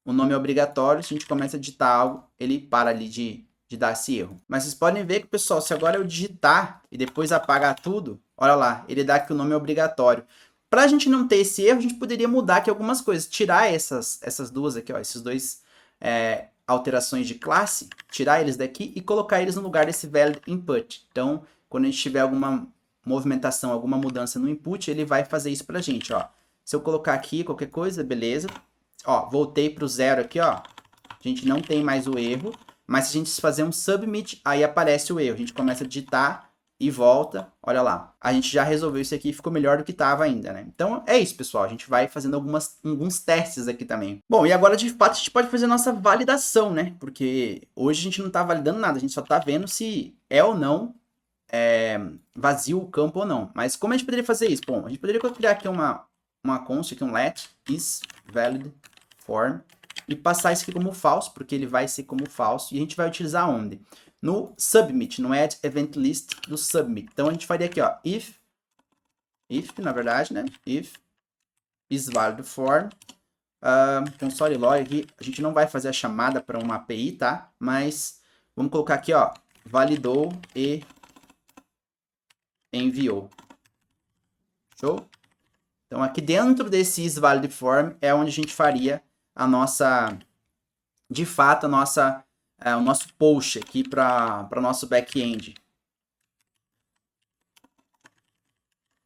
o nome é obrigatório, se a gente começa a digitar algo, ele para ali de dar esse erro. Mas vocês podem ver que, pessoal, se agora eu digitar e depois apagar tudo, olha lá, ele dá que o nome é obrigatório. Para a gente não ter esse erro, a gente poderia mudar aqui algumas coisas, tirar essas duas aqui, ó, esses dois alterações de classe, tirar eles daqui e colocar eles no lugar desse valid input. Então, quando a gente tiver alguma movimentação, alguma mudança no input, ele vai fazer isso pra gente, ó. Se eu colocar aqui qualquer coisa, beleza. Ó, voltei pro zero aqui, ó. A gente não tem mais o erro, mas se a gente fazer um submit, aí aparece o erro. A gente começa a digitar e volta, olha lá. A gente já resolveu isso aqui e ficou melhor do que estava ainda, né? Então, é isso, pessoal. A gente vai fazendo alguns testes aqui também. Bom, e agora, de fato, a gente pode fazer a nossa validação, né? Porque hoje a gente não está validando nada. A gente só está vendo se é ou não vazio o campo ou não. Mas como a gente poderia fazer isso? Bom, a gente poderia criar aqui uma const, aqui um let is valid form, e passar isso aqui como falso, porque ele vai ser como falso. E a gente vai utilizar onde? No submit, no add event list do submit. Então a gente faria aqui, ó, if na verdade, né, if is valid form, console log aqui, a gente não vai fazer a chamada para uma API, tá? Mas vamos colocar aqui, ó, validou e enviou. Show? Então aqui dentro desse is valid form é onde a gente faria a nossa, de fato, o nosso post aqui para nosso back-end.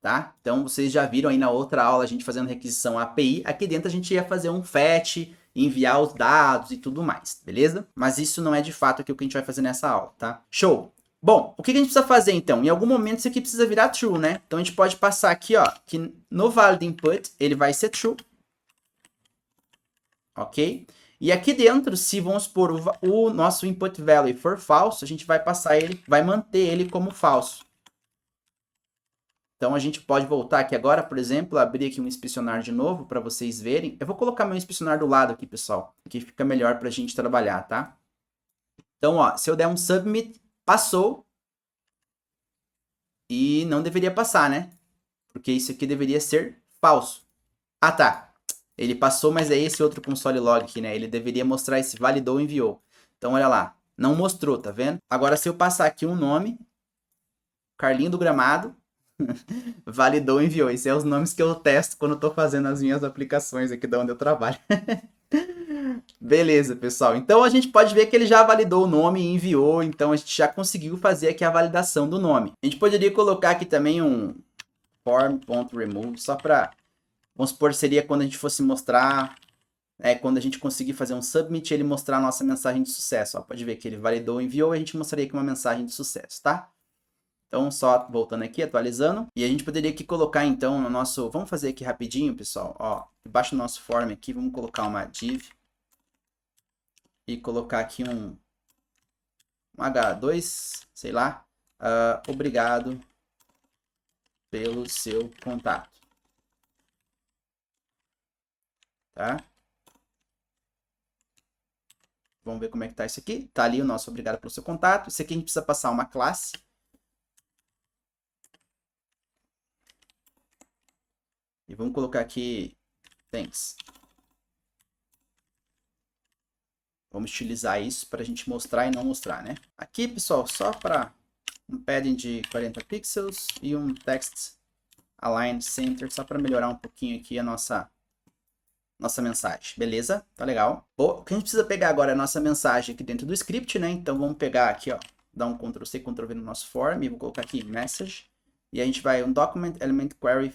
tá? Então, vocês já viram aí na outra aula a gente fazendo requisição API. Aqui dentro a gente ia fazer um fetch, enviar os dados e tudo mais, beleza? Mas isso não é de fato aqui o que a gente vai fazer nessa aula, tá? Show! Bom, o que a gente precisa fazer então? Em algum momento isso aqui precisa virar true, né? Então a gente pode passar aqui, ó, que no valid input ele vai ser true. Ok? E aqui dentro, se vamos supor o nosso input value for falso, a gente vai passar ele, vai manter ele como falso. Então a gente pode voltar aqui agora, por exemplo, abrir aqui um inspecionar de novo para vocês verem. Eu vou colocar meu inspecionar do lado aqui, pessoal, que fica melhor para a gente trabalhar, tá? Então, ó, se eu der um submit, passou. E não deveria passar, né? Porque isso aqui deveria ser falso. Ah, tá. Ele passou, mas é esse outro console log aqui, né? Ele deveria mostrar esse validou enviou. Então, olha lá. Não mostrou, tá vendo? Agora, se eu passar aqui um nome, Carlinho do Gramado, validou enviou. Esses são os nomes que eu testo quando eu tô fazendo as minhas aplicações aqui de onde eu trabalho. Beleza, pessoal. Então, a gente pode ver que ele já validou o nome e enviou. Então, a gente já conseguiu fazer aqui a validação do nome. A gente poderia colocar aqui também um form.remove, só para, vamos supor, seria quando a gente fosse mostrar, quando a gente conseguir fazer um submit, ele mostrar a nossa mensagem de sucesso. Ó, pode ver que ele validou, enviou, e a gente mostraria aqui uma mensagem de sucesso, tá? Então, só voltando aqui, atualizando. E a gente poderia aqui colocar, então, no nosso... Vamos fazer aqui rapidinho, pessoal. Ó, debaixo do nosso form aqui, vamos colocar uma div. E colocar aqui um H2, sei lá. Obrigado pelo seu contato. Tá? Vamos ver como é que tá isso aqui. Tá ali o nosso obrigado pelo seu contato. Isso aqui a gente precisa passar uma classe. E vamos colocar aqui thanks. Vamos utilizar isso para a gente mostrar e não mostrar, né? Aqui, pessoal, só para um padding de 40 pixels e um text align center, só para melhorar um pouquinho aqui a nossa mensagem, beleza? Tá legal. Bom, o que a gente precisa pegar agora é a nossa mensagem aqui dentro do script, né? Então vamos pegar aqui, ó, dar um Ctrl C, Ctrl V no nosso form e vou colocar aqui message. E a gente vai um document element query.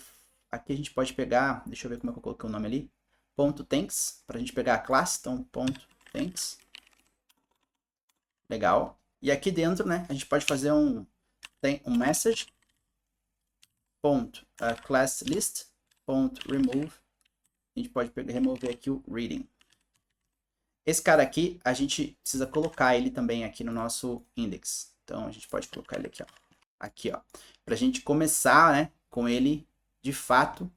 Aqui a gente pode pegar, deixa eu ver como é que eu coloquei o nome ali, ponto .thanks, para a gente pegar a classe, então ponto .thanks. Legal. E aqui dentro, né, a gente pode fazer um message ponto class list ponto remove. A gente pode remover aqui o reading. Esse cara aqui, a gente precisa colocar ele também aqui no nosso index. Então, a gente pode colocar ele aqui, ó. Aqui, ó. Pra gente começar, né, com ele de fato.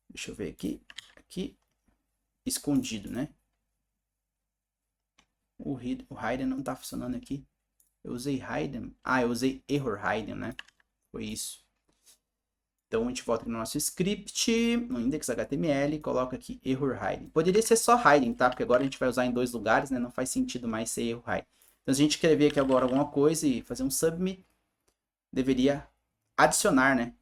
Deixa eu ver aqui. Aqui, escondido, né? O hidden não tá funcionando aqui. Eu usei hidden. Ah, eu usei error hidden, né? Foi isso. Então, a gente volta aqui no nosso script, no index.html, e coloca aqui error hiding. Poderia ser só hiding, tá? Porque agora a gente vai usar em dois lugares, né? Não faz sentido mais ser erro hiding. Então, se a gente escrever aqui agora alguma coisa e fazer um submit, deveria adicionar, né?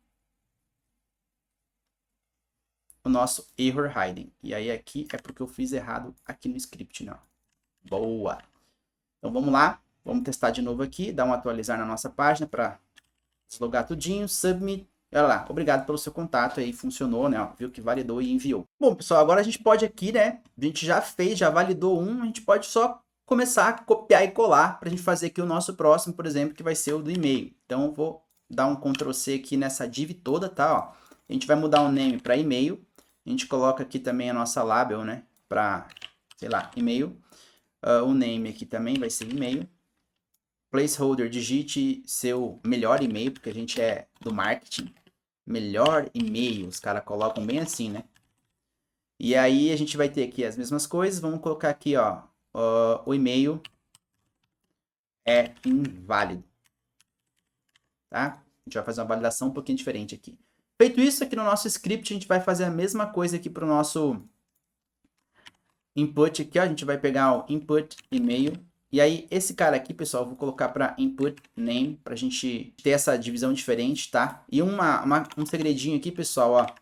O nosso error hiding. E aí aqui é porque eu fiz errado aqui no script, né? Boa! Então, vamos lá. Vamos testar de novo aqui, dar um atualizar na nossa página para deslogar tudinho, submit. Olha lá, obrigado pelo seu contato aí, funcionou, né? Ó, viu que validou e enviou. Bom, pessoal, agora a gente pode aqui, né? A gente já fez, já validou um, a gente pode só começar a copiar e colar para a gente fazer aqui o nosso próximo, por exemplo, que vai ser o do e-mail. Então, eu vou dar um Ctrl C aqui nessa div toda, tá? Ó, a gente vai mudar o name para e-mail. A gente coloca aqui também a nossa label, né? Para, sei lá, e-mail. O name aqui também vai ser e-mail. Placeholder, digite seu melhor e-mail, porque a gente é do marketing. Melhor e-mail, os caras colocam bem assim, né? E aí a gente vai ter aqui as mesmas coisas, vamos colocar aqui, ó, o e-mail é inválido, tá? A gente vai fazer uma validação um pouquinho diferente aqui. Feito isso, aqui no nosso script, a gente vai fazer a mesma coisa aqui para o nosso input aqui, ó, a gente vai pegar o input e-mail. E aí, esse cara aqui, pessoal, eu vou colocar para input name, para a gente ter essa divisão diferente, tá? E um segredinho aqui, pessoal, ó. A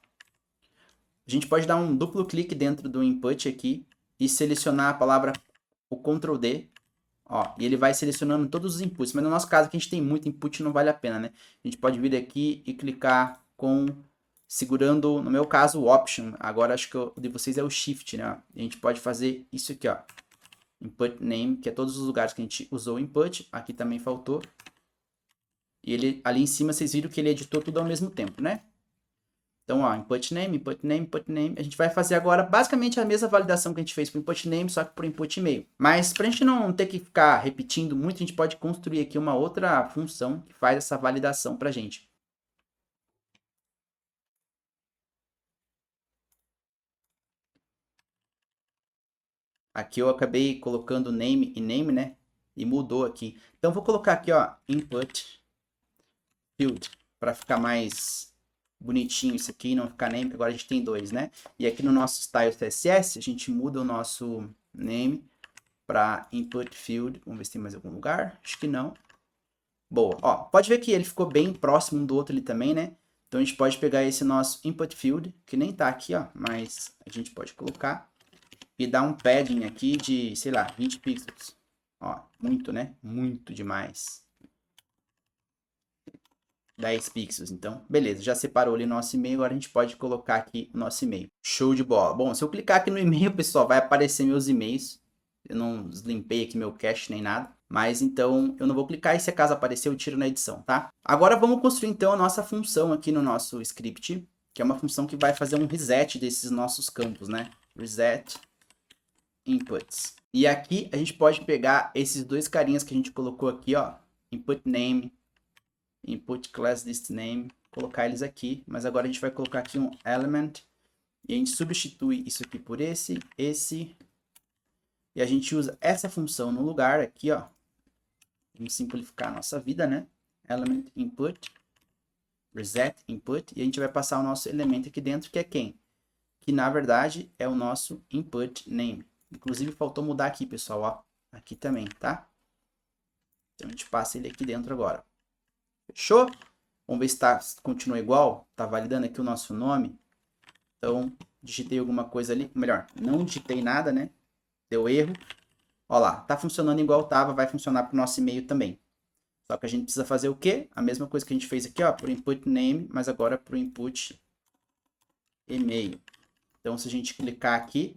gente pode dar um duplo clique dentro do input aqui e selecionar a palavra, o Ctrl D, Ó, e ele vai selecionando todos os inputs, mas no nosso caso aqui a gente tem muito input, não vale a pena, né? A gente pode vir aqui e clicar segurando, no meu caso, o Option. Agora acho que o de vocês é o Shift, né? A gente pode fazer isso aqui, ó. Input Name, que é todos os lugares que a gente usou o input. Aqui também faltou. E ele, ali em cima, vocês viram que ele editou tudo ao mesmo tempo, né? Então, ó, input name, input name, input name. A gente vai fazer agora basicamente a mesma validação que a gente fez para o input name, só que para o input e-mail. Mas para a gente não ter que ficar repetindo muito, a gente pode construir aqui uma outra função que faz essa validação para a gente. Aqui eu acabei colocando name e name, né? E mudou aqui. Então, vou colocar aqui, ó, input field, para ficar mais bonitinho isso aqui, não ficar name, agora a gente tem dois, né? E aqui no nosso style CSS, a gente muda o nosso name para input field. Vamos ver se tem mais algum lugar. Acho que não. Boa. Ó, pode ver que ele ficou bem próximo um do outro ali também, né? Então a gente pode pegar esse nosso input field, que nem tá aqui, ó, mas a gente pode colocar e dar um padding aqui de, sei lá, 20 pixels. Ó, muito, né? Muito demais. 10 pixels, então, beleza, já separou ali nosso e-mail, agora a gente pode colocar aqui o nosso e-mail. Show de bola. Bom, se eu clicar aqui no e-mail, pessoal, vai aparecer meus e-mails. Eu não limpei aqui meu cache nem nada, mas então eu não vou clicar e se acaso aparecer eu tiro na edição, tá? Agora vamos construir então a nossa função aqui no nosso script, que é uma função que vai fazer um reset desses nossos campos, né? Reset inputs. E aqui a gente pode pegar esses dois carinhas que a gente colocou aqui, ó, input name, input class list name, colocar eles aqui, mas agora a gente vai colocar aqui um element e a gente substitui isso aqui por esse, e a gente usa essa função no lugar aqui, ó. Vamos simplificar a nossa vida, né? Element input, reset input, e a gente vai passar o nosso elemento aqui dentro, que é quem? Que na verdade é o nosso input name. Inclusive faltou mudar aqui, pessoal, ó. Aqui também, tá? Então a gente passa ele aqui dentro agora. Fechou? Vamos ver se continua igual. Tá validando aqui o nosso nome. Então, digitei alguma coisa ali. Melhor, não digitei nada, né? Deu erro. Ó lá, tá funcionando igual tava, vai funcionar para o nosso e-mail também. Só que a gente precisa fazer o quê? A mesma coisa que a gente fez aqui, ó, pro input name, mas agora pro input e-mail. Então, se a gente clicar aqui,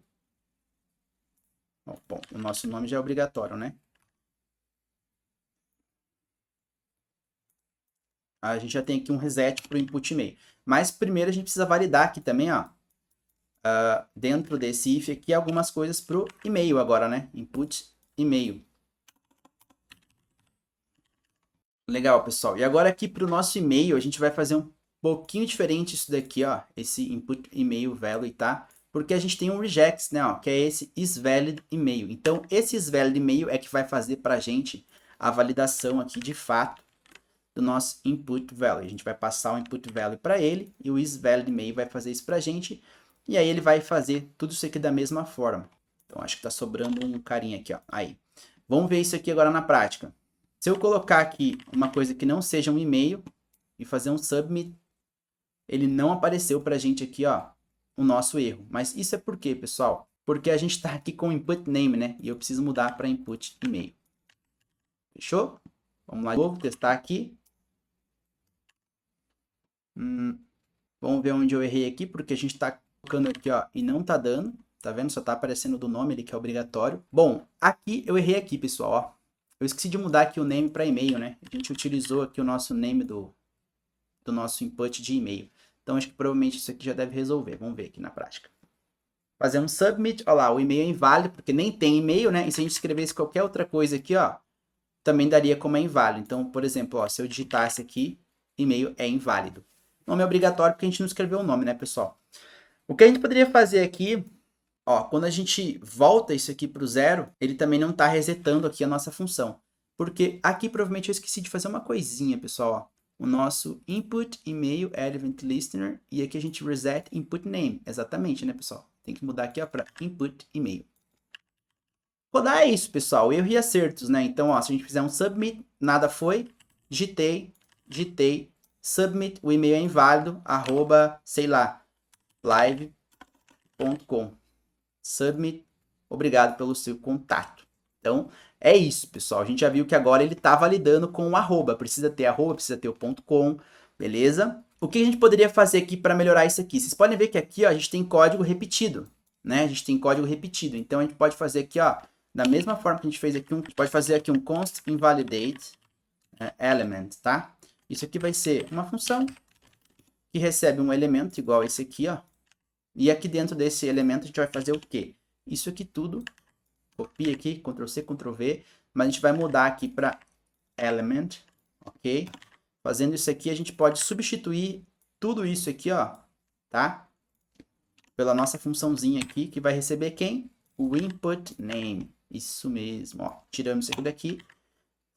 bom, o nosso nome já é obrigatório, né? A gente já tem aqui um reset pro input e-mail. Mas primeiro a gente precisa validar aqui também, ó, dentro desse if aqui, algumas coisas pro e-mail agora, né? Input e-mail. Legal, pessoal. E agora aqui para o nosso e-mail, a gente vai fazer um pouquinho diferente isso daqui, ó. Esse input email value, tá? Porque a gente tem um regex, né, ó, que é esse isValid email. Então, esse isValid email é que vai fazer para a gente a validação aqui de fato do nosso input value. A gente vai passar o input value para ele e o isValid email vai fazer isso para a gente. E aí ele vai fazer tudo isso aqui da mesma forma. Então, acho que está sobrando um carinha aqui, ó. Aí. Vamos ver isso aqui agora na prática. Se eu colocar aqui uma coisa que não seja um e-mail e fazer um submit, ele não apareceu para a gente aqui, ó, o nosso erro. Mas isso é por quê, pessoal? Porque a gente está aqui com input name, né? E eu preciso mudar para input e-mail. Fechou? Vamos lá de novo, testar aqui. Vamos ver onde eu errei aqui, porque a gente está colocando aqui, ó, e não está dando. Tá vendo? Só está aparecendo do nome ali, que é obrigatório. Bom, aqui eu errei aqui, pessoal, ó. Eu esqueci de mudar aqui o name para e-mail, né? A gente utilizou aqui o nosso name do nosso input de e-mail. Então, acho que provavelmente isso aqui já deve resolver. Vamos ver aqui na prática. Fazer um submit. Olha lá, o e-mail é inválido, porque nem tem e-mail, né? E se a gente escrevesse qualquer outra coisa aqui, ó, também daria como é inválido. Então, por exemplo, ó, se eu digitasse aqui, e-mail é inválido. Nome é obrigatório porque a gente não escreveu o nome, né, pessoal? O que a gente poderia fazer aqui, ó, quando a gente volta isso aqui para o zero, ele também não está resetando aqui a nossa função. Porque aqui provavelmente eu esqueci de fazer uma coisinha, pessoal. Ó. O nosso input email event listener e aqui a gente reset input name. Exatamente, né, pessoal? Tem que mudar aqui para input email. Rodar é isso, pessoal. Erro e acertos, né? Então, ó, se a gente fizer um submit, nada foi. Digitei, submit, o e-mail é inválido, @ sei lá, live.com. Submit, obrigado pelo seu contato. Então, é isso, pessoal. A gente já viu que agora ele está validando com o arroba. Precisa ter arroba, precisa ter o ponto .com, beleza? O que a gente poderia fazer aqui para melhorar isso aqui? Vocês podem ver que aqui, ó, a gente tem código repetido, né? A gente tem código repetido. Então, a gente pode fazer aqui, ó, da mesma forma que a gente fez aqui, pode fazer aqui um const invalidate element, tá? Isso aqui vai ser uma função que recebe um elemento igual esse aqui, ó. E aqui dentro desse elemento a gente vai fazer o quê? Isso aqui tudo, copia aqui, Ctrl C, Ctrl V, mas a gente vai mudar aqui para element, ok? Fazendo isso aqui, a gente pode substituir tudo isso aqui, ó, tá? Pela nossa funçãozinha aqui, que vai receber quem? O input name. Isso mesmo, ó. Tiramos isso aqui daqui.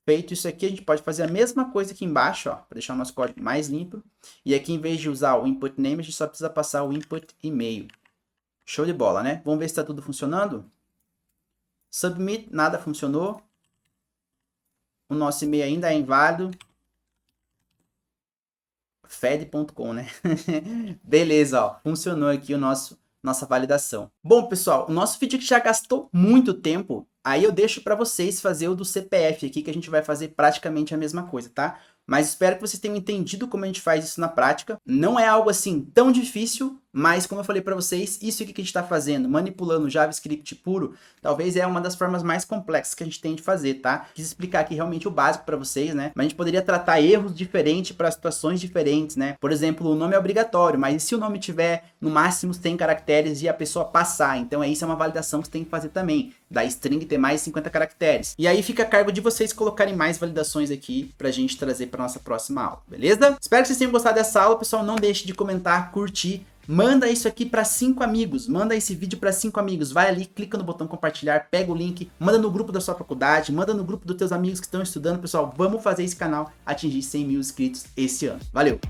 Feito isso aqui, a gente pode fazer a mesma coisa aqui embaixo, ó, para deixar o nosso código mais limpo. E aqui, em vez de usar o input name, a gente só precisa passar o input e-mail. Show de bola, né? Vamos ver se está tudo funcionando? Submit, nada funcionou. O nosso e-mail ainda é inválido. Fed.com, né? Beleza, ó. Funcionou aqui nossa validação. Bom, pessoal, o nosso vídeo que já gastou muito tempo, aí eu deixo para vocês fazer o do CPF aqui, que a gente vai fazer praticamente a mesma coisa, tá? Mas espero que vocês tenham entendido como a gente faz isso na prática. Não é algo assim tão difícil, mas como eu falei para vocês, isso aqui que a gente está fazendo, manipulando JavaScript puro, talvez é uma das formas mais complexas que a gente tem de fazer, tá? Quis explicar aqui realmente o básico para vocês, né? Mas a gente poderia tratar erros diferentes para situações diferentes, né? Por exemplo, o nome é obrigatório, mas e se o nome tiver no máximo 100 caracteres e a pessoa passar? Então isso é uma validação que você tem que fazer também, da string ter mais 50 caracteres. E aí fica a cargo de vocês colocarem mais validações aqui pra gente trazer para nossa próxima aula, beleza? Espero que vocês tenham gostado dessa aula, pessoal. Não deixe de comentar, curtir. Manda isso aqui para 5 amigos, manda esse vídeo para 5 amigos, vai ali, clica no botão compartilhar, pega o link, manda no grupo da sua faculdade, manda no grupo dos teus amigos que estão estudando, pessoal. Vamos fazer esse canal atingir 100 mil inscritos esse ano. Valeu!